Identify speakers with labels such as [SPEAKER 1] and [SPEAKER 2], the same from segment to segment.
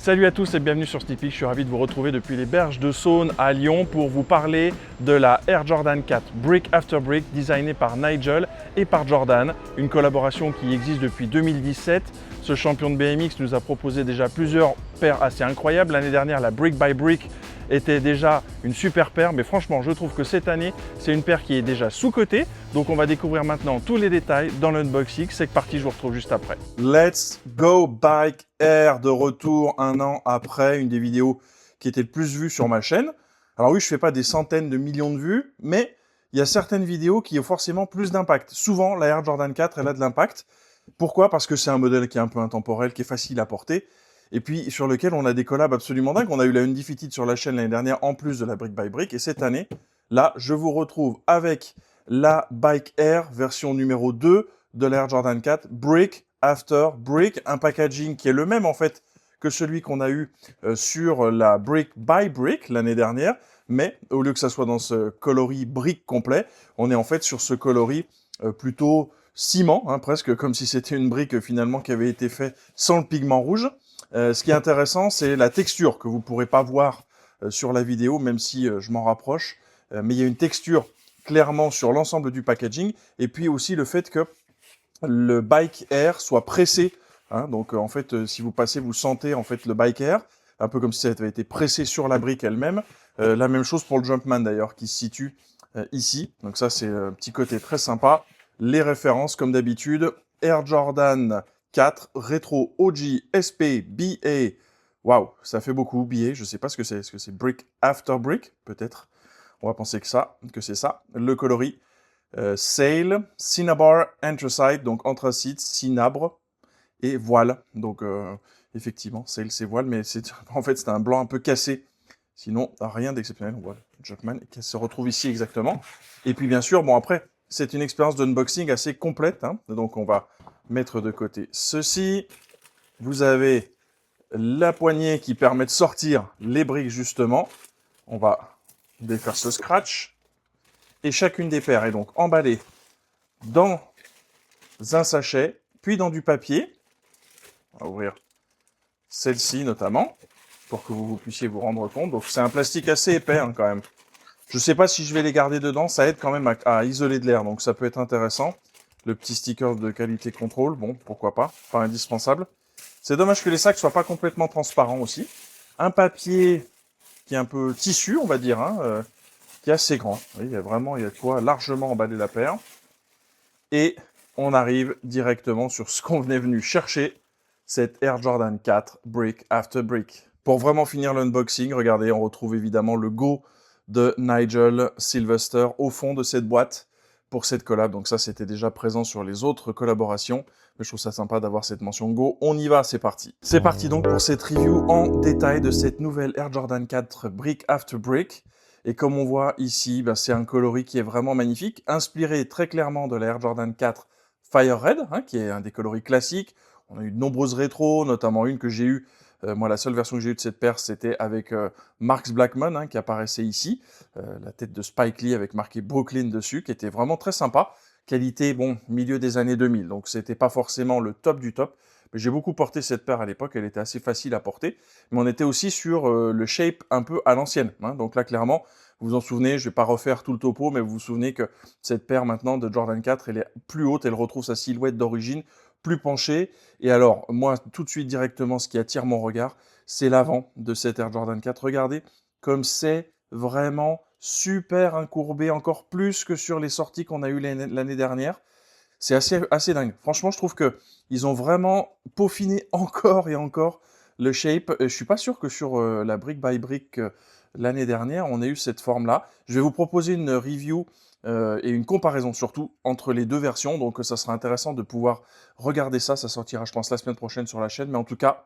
[SPEAKER 1] Salut à tous et bienvenue sur Sneak. Je suis ravi de vous retrouver depuis les berges de Saône à Lyon pour vous parler de la Air Jordan 4 Brick After Brick designée par Nigel et par Jordan, une collaboration qui existe depuis 2017. Ce champion de BMX nous a proposé déjà plusieurs paires assez incroyables. L'année dernière, la Brick by Brick était déjà une super paire, mais franchement, je trouve que cette année, c'est une paire qui est déjà sous-cotée. Donc on va découvrir maintenant tous les détails dans l'unboxing. C'est parti, je vous retrouve juste après. Let's go Bike Air de retour un an après, une des vidéos qui était le plus vue sur ma chaîne. Alors oui, je ne fais pas des centaines de millions de vues, mais il y a certaines vidéos qui ont forcément plus d'impact. Souvent, la Air Jordan 4, elle a de l'impact. Pourquoi? Parce que c'est un modèle qui est un peu intemporel, qui est facile à porter, et puis sur lequel on a des collabs absolument dingues. On a eu la Undefeated sur la chaîne l'année dernière, en plus de la Brick by Brick, et cette année, là, je vous retrouve avec la Bike Air version numéro 2 de l'Air Jordan 4, Brick After Brick, un packaging qui est le même en fait que celui qu'on a eu sur la Brick by Brick l'année dernière, mais au lieu que ça soit dans ce coloris brick complet, on est en fait sur ce coloris plutôt ciment, hein, presque comme si c'était une brique finalement qui avait été faite sans le pigment rouge. Ce qui est intéressant, c'est la texture que vous ne pourrez pas voir sur la vidéo, même si je m'en rapproche. Mais il y a une texture clairement sur l'ensemble du packaging. Et puis aussi le fait que le Bike Air soit pressé. Hein, donc en fait, si vous passez, vous sentez en fait le Bike Air, un peu comme si ça avait été pressé sur la brique elle-même. La même chose pour le Jumpman d'ailleurs, qui se situe ici. Donc ça, c'est un petit côté très sympa. Les références, comme d'habitude, Air Jordan 4, Retro OG SP BA. Waouh, ça fait beaucoup, BA, je ne sais pas ce que c'est. Est-ce que c'est Brick After Brick? Peut-être. On va penser que c'est ça. Le coloris. Sail, Cinnabar, Anthracite, donc anthracite, cinabre et voile. Donc effectivement, Sail c'est voile, mais en fait c'est un blanc un peu cassé. Sinon, rien d'exceptionnel. Voilà, Jumpman qui se retrouve ici exactement. Et puis bien sûr, bon après, c'est une expérience d'unboxing assez complète. Hein, donc on va mettre de côté ceci. Vous avez la poignée qui permet de sortir les briques justement. On va défaire ce scratch. Et chacune des paires est donc emballée dans un sachet, puis dans du papier. On va ouvrir celle-ci notamment, pour que vous puissiez vous rendre compte. Donc c'est un plastique assez épais hein, quand même. Je ne sais pas si je vais les garder dedans, ça aide quand même à isoler de l'air, donc ça peut être intéressant. Le petit sticker de qualité contrôle, bon, pourquoi pas indispensable. C'est dommage que les sacs soient pas complètement transparents aussi. Un papier qui est un peu tissu, on va dire, hein, qui est assez grand. Oui, il y a de quoi largement emballer la paire. Et on arrive directement sur ce qu'on venait venu chercher, cette Air Jordan 4 Brick After Brick. Pour vraiment finir l'unboxing, regardez, on retrouve évidemment le Go de Nigel Sylvester au fond de cette boîte pour cette collab. Donc ça, c'était déjà présent sur les autres collaborations. Mais je trouve ça sympa d'avoir cette mention Go. On y va, c'est parti. C'est parti donc pour cette review en détail de cette nouvelle Air Jordan 4 Brick After Brick. Et comme on voit ici, c'est un coloris qui est vraiment magnifique, inspiré très clairement de la Air Jordan 4 Fire Red, hein, qui est un des coloris classiques. On a eu de nombreuses rétros, notamment une que j'ai eue. Moi, la seule version que j'ai eue de cette paire, c'était avec Marks Blackmon, hein, qui apparaissait ici. La tête de Spike Lee avec marqué Brooklyn dessus, qui était vraiment très sympa. Qualité, bon, milieu des années 2000, donc c'était pas forcément le top du top. Mais j'ai beaucoup porté cette paire à l'époque, elle était assez facile à porter. Mais on était aussi sur le shape un peu à l'ancienne. Hein, donc là, clairement, vous vous en souvenez, je vais pas refaire tout le topo, mais vous vous souvenez que cette paire maintenant de Jordan 4, elle est plus haute, elle retrouve sa silhouette d'origine, plus penchée. Et alors, moi, tout de suite, directement, ce qui attire mon regard, c'est l'avant de cette Air Jordan 4. Regardez comme c'est vraiment super incourbé, encore plus que sur les sorties qu'on a eues l'année dernière. C'est assez dingue. Franchement, je trouve que ils ont vraiment peaufiné encore et encore le shape. Je suis pas sûr que sur la Brick by Brick l'année dernière, on ait eu cette forme-là. Je vais vous proposer une review et une comparaison surtout entre les deux versions. Donc ça sera intéressant de pouvoir regarder ça. Ça sortira, je pense, la semaine prochaine sur la chaîne. Mais en tout cas,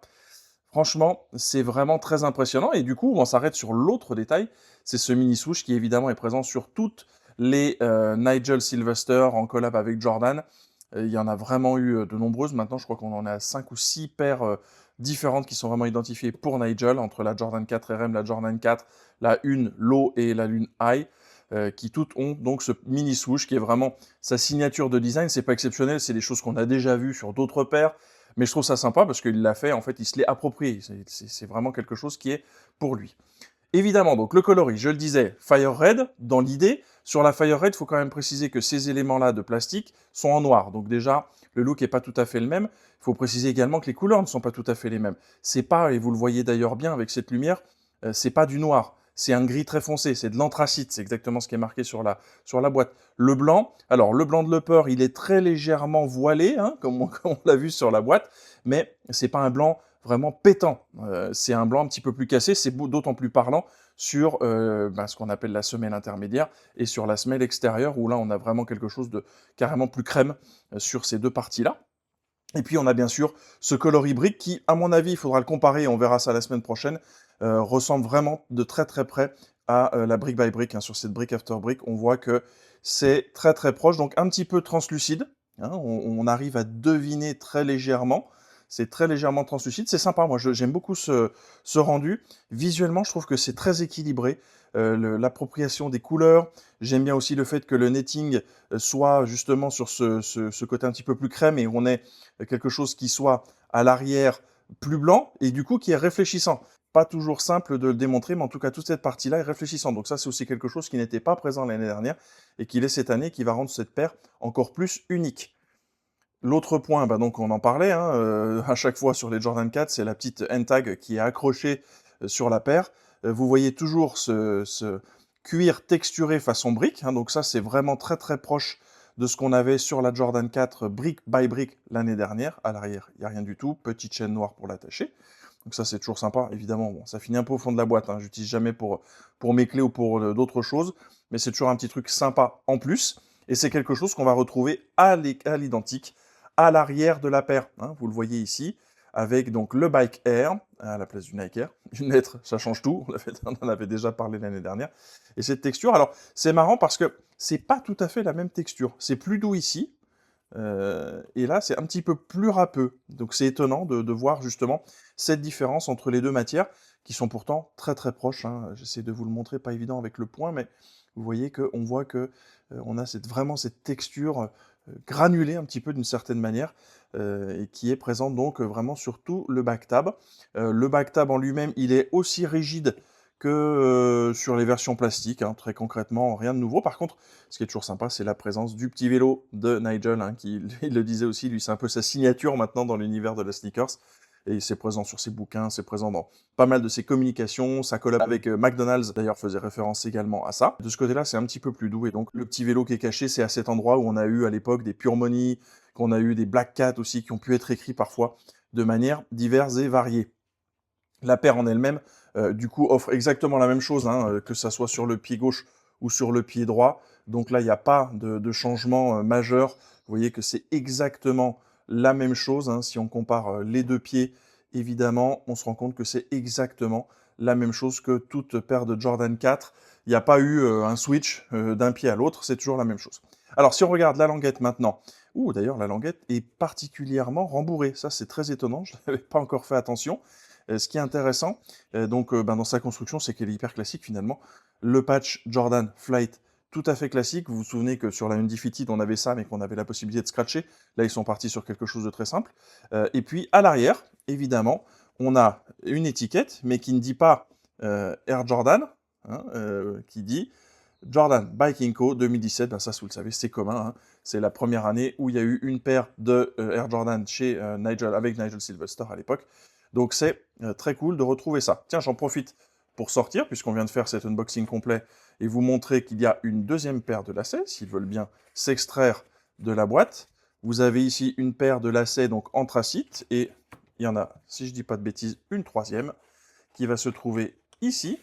[SPEAKER 1] Franchement, c'est vraiment très impressionnant et du coup, on s'arrête sur l'autre détail, c'est ce mini swoosh qui évidemment est présent sur toutes les Nigel Sylvester en collab avec Jordan. Il y en a vraiment eu de nombreuses. Maintenant, je crois qu'on en a 5 ou 6 paires différentes qui sont vraiment identifiées pour Nigel, entre la Jordan 4 RM, la Jordan 4, la 1 Low et la Lune High, qui toutes ont donc ce mini swoosh qui est vraiment sa signature de design. C'est pas exceptionnel, c'est des choses qu'on a déjà vues sur d'autres paires. Mais je trouve ça sympa parce qu'il l'a fait, en fait, il se l'est approprié. C'est vraiment quelque chose qui est pour lui. Évidemment, donc le coloris, je le disais, Fire Red, dans l'idée. Sur la Fire Red, il faut quand même préciser que ces éléments-là de plastique sont en noir. Donc déjà, le look n'est pas tout à fait le même. Il faut préciser également que les couleurs ne sont pas tout à fait les mêmes. C'est pas, et vous le voyez d'ailleurs bien avec cette lumière, c'est pas du noir. C'est un gris très foncé, c'est de l'anthracite, c'est exactement ce qui est marqué sur la boîte. Le blanc, alors le blanc de Leper, il est très légèrement voilé, hein, comme on l'a vu sur la boîte, mais c'est pas un blanc vraiment pétant. C'est un blanc un petit peu plus cassé, c'est d'autant plus parlant sur ce qu'on appelle la semelle intermédiaire et sur la semelle extérieure, où là on a vraiment quelque chose de carrément plus crème sur ces deux parties-là. Et puis on a bien sûr ce coloris brick qui, à mon avis, il faudra le comparer, on verra ça la semaine prochaine, ressemble vraiment de très très près à la brick by brick. Hein, sur cette brick after brick, on voit que c'est très très proche, donc un petit peu translucide. Hein, on arrive à deviner très légèrement. C'est très légèrement translucide. C'est sympa, moi j'aime beaucoup ce rendu. Visuellement, je trouve que c'est très équilibré. L'appropriation des couleurs. J'aime bien aussi le fait que le netting soit justement sur ce côté un petit peu plus crème et on ait quelque chose qui soit à l'arrière plus blanc et du coup qui est réfléchissant. Pas toujours simple de le démontrer, mais en tout cas toute cette partie-là est réfléchissante. Donc ça c'est aussi quelque chose qui n'était pas présent l'année dernière et qui l'est cette année, qui va rendre cette paire encore plus unique. L'autre point, donc on en parlait, hein, à chaque fois sur les Jordan 4, c'est la petite end tag qui est accrochée sur la paire. Vous voyez toujours ce cuir texturé façon brique, hein, donc ça c'est vraiment très très proche de ce qu'on avait sur la Jordan 4 brick by brick l'année dernière. À l'arrière, il n'y a rien du tout, petite chaîne noire pour l'attacher. Donc ça c'est toujours sympa, évidemment, bon, ça finit un peu au fond de la boîte, hein, j'utilise jamais pour mes clés ou pour d'autres choses, mais c'est toujours un petit truc sympa en plus, et c'est quelque chose qu'on va retrouver à l'identique à l'arrière de la paire. Hein, vous le voyez ici, avec donc le Bike Air, à la place du Nike Air. Une lettre, ça change tout, on en avait déjà parlé l'année dernière. Et cette texture, alors c'est marrant parce que c'est pas tout à fait la même texture. C'est plus doux ici, et là c'est un petit peu plus râpeux. Donc c'est étonnant de voir justement cette différence entre les deux matières, qui sont pourtant très très proches. Hein. J'essaie de vous le montrer, pas évident avec le poing, mais vous voyez qu'on voit que on a vraiment cette texture granulée un petit peu d'une certaine manière, et qui est présente donc vraiment sur tout le backtab. Le backtab en lui-même, il est aussi rigide que sur les versions plastiques, hein, très concrètement, rien de nouveau. Par contre, ce qui est toujours sympa, c'est la présence du petit vélo de Nigel, hein, qui, il le disait aussi, lui, c'est un peu sa signature maintenant dans l'univers de la sneakers. Et c'est présent sur ses bouquins, c'est présent dans pas mal de ses communications. Sa collab avec McDonald's, d'ailleurs, faisait référence également à ça. De ce côté-là, c'est un petit peu plus doux. Et donc, le petit vélo qui est caché, c'est à cet endroit où on a eu à l'époque des Pure Money, qu'on a eu des Black Cat aussi, qui ont pu être écrits parfois de manière diverse et variée. La paire en elle-même, du coup, offre exactement la même chose, hein, que ça soit sur le pied gauche ou sur le pied droit. Donc là, il n'y a pas de changement majeur. Vous voyez que c'est exactement la même chose. Hein. Si on compare les deux pieds, évidemment, on se rend compte que c'est exactement la même chose que toute paire de Jordan 4. Il n'y a pas eu un switch d'un pied à l'autre, c'est toujours la même chose. Alors, si on regarde la languette maintenant, d'ailleurs, la languette est particulièrement rembourrée. Ça, c'est très étonnant, je n'avais pas encore fait attention. Ce qui est intéressant, dans sa construction, c'est qu'elle est hyper classique finalement. Le patch Jordan Flight, tout à fait classique. Vous vous souvenez que sur la Undefeated, on avait ça, mais qu'on avait la possibilité de scratcher. Là, ils sont partis sur quelque chose de très simple. Et puis, à l'arrière, évidemment, on a une étiquette, mais qui ne dit pas Air Jordan, hein, qui dit Jordan Biking Co 2017. Ben ça, vous le savez, c'est commun. Hein. C'est la première année où il y a eu une paire de Air Jordan chez Nigel, avec Nigel Sylvester à l'époque. Donc c'est très cool de retrouver ça. Tiens, j'en profite pour sortir, puisqu'on vient de faire cet unboxing complet, et vous montrer qu'il y a une deuxième paire de lacets, s'ils veulent bien s'extraire de la boîte. Vous avez ici une paire de lacets donc anthracite, et il y en a, si je ne dis pas de bêtises, une troisième, qui va se trouver ici,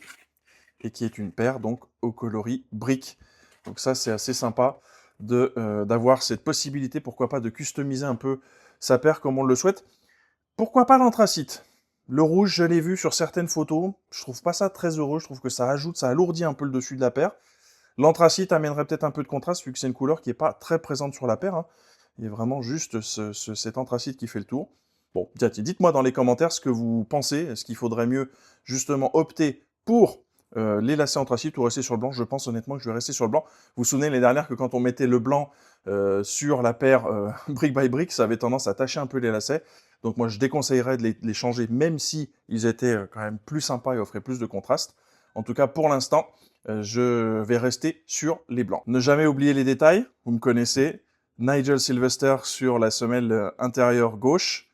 [SPEAKER 1] et qui est une paire donc au coloris brique. Donc ça, c'est assez sympa d'avoir cette possibilité, pourquoi pas, de customiser un peu sa paire comme on le souhaite. Pourquoi pas l'anthracite? Le rouge, je l'ai vu sur certaines photos. Je trouve pas ça très heureux. Je trouve que ça alourdit un peu le dessus de la paire. L'anthracite amènerait peut-être un peu de contraste vu que c'est une couleur qui n'est pas très présente sur la paire. Hein. Il y a vraiment juste cet anthracite qui fait le tour. Bon, dites-moi dans les commentaires ce que vous pensez. Est-ce qu'il faudrait mieux justement opter pour les lacets anthracite ou rester sur le blanc? Je pense honnêtement que je vais rester sur le blanc. Vous vous souvenez l'année dernière que quand on mettait le blanc sur la paire brick by brick, ça avait tendance à tacher un peu les lacets. Donc moi je déconseillerais de les changer même si ils étaient quand même plus sympas et offraient plus de contraste. En tout cas pour l'instant, je vais rester sur les blancs. Ne jamais oublier les détails, vous me connaissez. Nigel Sylvester sur la semelle intérieure gauche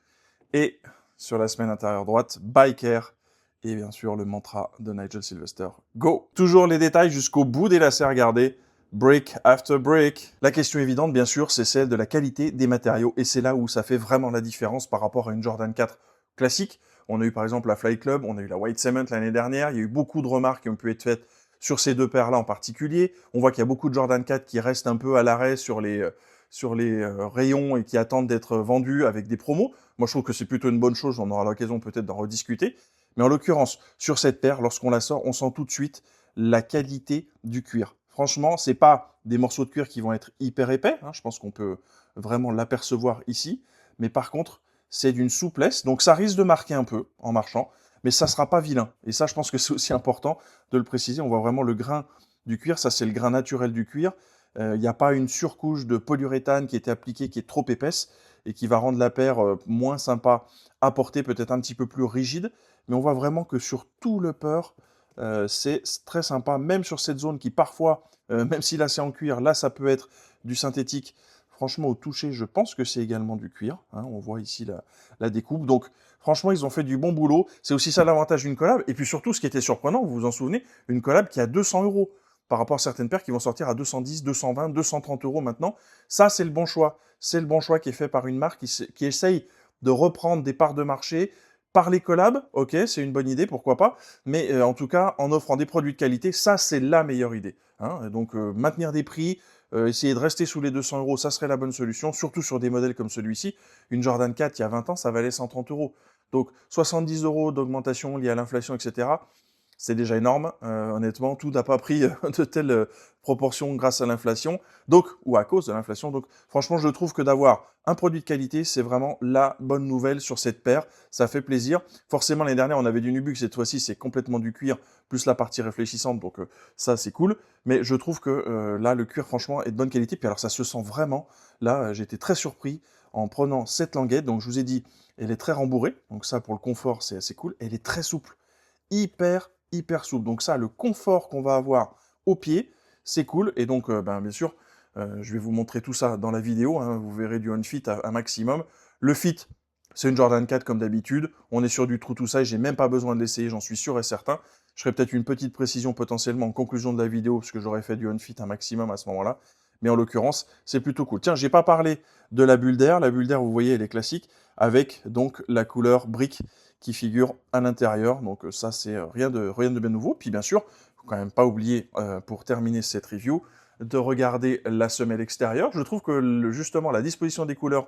[SPEAKER 1] et sur la semelle intérieure droite, Biker. Et bien sûr, le mantra de Nigel Sylvester, go! Toujours les détails jusqu'au bout des lacets, regardez, brick after brick. La question évidente, bien sûr, c'est celle de la qualité des matériaux. Et c'est là où ça fait vraiment la différence par rapport à une Jordan 4 classique. On a eu par exemple la Fly Club, on a eu la White Cement l'année dernière. Il y a eu beaucoup de remarques qui ont pu être faites sur ces deux paires-là en particulier. On voit qu'il y a beaucoup de Jordan 4 qui restent un peu à l'arrêt sur les rayons et qui attendent d'être vendus avec des promos. Moi, je trouve que c'est plutôt une bonne chose. On aura l'occasion peut-être d'en rediscuter. Mais en l'occurrence, sur cette paire, lorsqu'on la sort, on sent tout de suite la qualité du cuir. Franchement, c'est pas des morceaux de cuir qui vont être hyper épais. Hein, je pense qu'on peut vraiment l'apercevoir ici. Mais par contre, c'est d'une souplesse. Donc, ça risque de marquer un peu en marchant. Mais ça ne sera pas vilain. Et ça, je pense que c'est aussi important de le préciser. On voit vraiment le grain du cuir. Ça, c'est le grain naturel du cuir. Il n'y a pas une surcouche de polyuréthane qui est appliquée, qui est trop épaisse et qui va rendre la paire moins sympa à porter, peut-être un petit peu plus rigide. Mais on voit vraiment que sur tout le peur, c'est très sympa, même sur cette zone qui parfois, même si là c'est en cuir, là ça peut être du synthétique. Franchement, au toucher, je pense que c'est également du cuir. Hein, on voit ici la découpe. Donc, franchement, ils ont fait du bon boulot. C'est aussi ça l'avantage d'une collab. Et puis surtout, ce qui était surprenant, vous vous en souvenez, une collab qui a 200 € par rapport à certaines paires qui vont sortir à 210, 220, 230 € maintenant. Ça, c'est le bon choix. C'est le bon choix qui est fait par une marque qui essaye de reprendre des parts de marché par les collabs. Ok, c'est une bonne idée, pourquoi pas. Mais en tout cas, en offrant des produits de qualité, ça, c'est la meilleure idée. Hein. Donc, maintenir des prix, essayer de rester sous les 200 €, ça serait la bonne solution, surtout sur des modèles comme celui-ci. Une Jordan 4, il y a 20 ans, ça valait 130 €. Donc, 70 € d'augmentation liée à l'inflation, etc., c'est déjà énorme. Honnêtement, tout n'a pas pris de telles proportions grâce à l'inflation, donc ou à cause de l'inflation. Donc, franchement, je trouve que d'avoir un produit de qualité, c'est vraiment la bonne nouvelle sur cette paire. Ça fait plaisir. Forcément, l'année dernière, on avait du Nubuck. Cette fois-ci, c'est complètement du cuir, plus la partie réfléchissante. Donc, ça, c'est cool. Mais je trouve que là, le cuir, franchement, est de bonne qualité. Puis alors, ça se sent vraiment. Là, j'ai été très surpris en prenant cette languette. Donc, je vous ai dit, elle est très rembourrée. Donc, ça, pour le confort, c'est assez cool. Elle est très souple. Hyper souple. Donc ça, le confort qu'on va avoir au pied, c'est cool. Et donc, bien sûr, je vais vous montrer tout ça dans la vidéo. Hein. Vous verrez du on-fit à maximum. Le fit, c'est une Jordan 4 comme d'habitude. On est sur du trou tout ça et j'ai même pas besoin de l'essayer, j'en suis sûr et certain. Je ferai peut-être une petite précision potentiellement en conclusion de la vidéo parce que j'aurais fait du on-fit un maximum à ce moment-là. Mais en l'occurrence, c'est plutôt cool. Tiens, j'ai pas parlé de la bulle d'air. La bulle d'air, vous voyez, elle est classique avec donc la couleur brique qui figure à l'intérieur. Donc ça, c'est rien de bien nouveau. Puis bien sûr, il ne faut quand même pas oublier, pour terminer cette review, de regarder la semelle extérieure. Je trouve que justement, la disposition des couleurs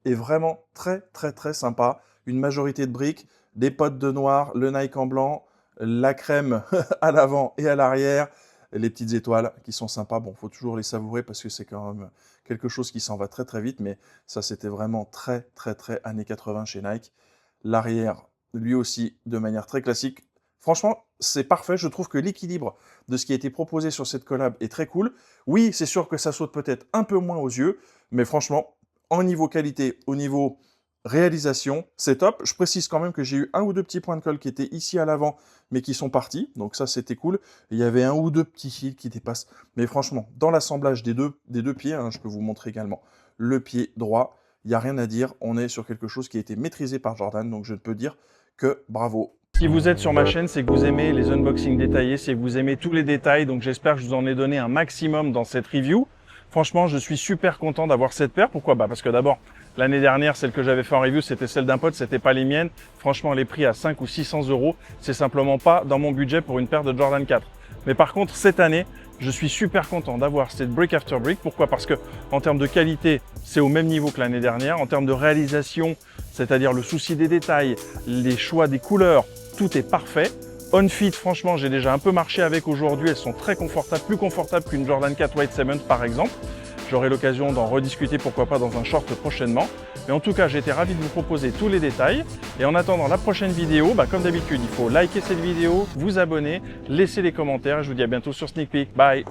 [SPEAKER 1] est vraiment très sympa. Une majorité de briques, des potes de noir, le Nike en blanc, la crème à l'avant et à l'arrière, les petites étoiles qui sont sympas. Bon, il faut toujours les savourer parce que c'est quand même quelque chose qui s'en va très vite, mais ça, c'était vraiment très années 80 chez Nike. L'arrière, lui aussi, de manière très classique. Franchement, c'est parfait. Je trouve que l'équilibre de ce qui a été proposé sur cette collab est très cool. Oui, c'est sûr que ça saute peut-être un peu moins aux yeux, mais franchement, en niveau qualité, au niveau réalisation, c'est top. Je précise quand même que j'ai eu un ou deux petits points de colle qui étaient ici à l'avant, mais qui sont partis. Donc ça, c'était cool. Il y avait un ou deux petits fils qui dépassent. Mais franchement, dans l'assemblage des deux pieds, hein, je peux vous montrer également le pied droit, il n'y a rien à dire. On est sur quelque chose qui a été maîtrisé par Jordan, donc je ne peux dire que bravo. Si vous êtes sur ma chaîne, c'est que vous aimez les unboxings détaillés, c'est que vous aimez tous les détails. Donc j'espère que je vous en ai donné un maximum dans cette review. Franchement, je suis super content d'avoir cette paire. Pourquoi? Parce que d'abord, l'année dernière, celle que j'avais fait en review, c'était celle d'un pote, c'était pas les miennes. Franchement, les prix à 500 ou 600 €, c'est simplement pas dans mon budget pour une paire de Jordan 4. Mais par contre, cette année, je suis super content d'avoir cette brick after brick. Pourquoi? Parce que en termes de qualité, c'est au même niveau que l'année dernière. En termes de réalisation, c'est-à-dire le souci des détails, les choix des couleurs, tout est parfait. On-fit, franchement, j'ai déjà un peu marché avec aujourd'hui, elles sont très confortables, plus confortables qu'une Jordan 4 White Cement par exemple. J'aurai l'occasion d'en rediscuter, pourquoi pas dans un short prochainement. Mais en tout cas, j'ai été ravi de vous proposer tous les détails. Et en attendant la prochaine vidéo, comme d'habitude, il faut liker cette vidéo, vous abonner, laisser les commentaires. Et je vous dis à bientôt sur Sneak Peek. Bye!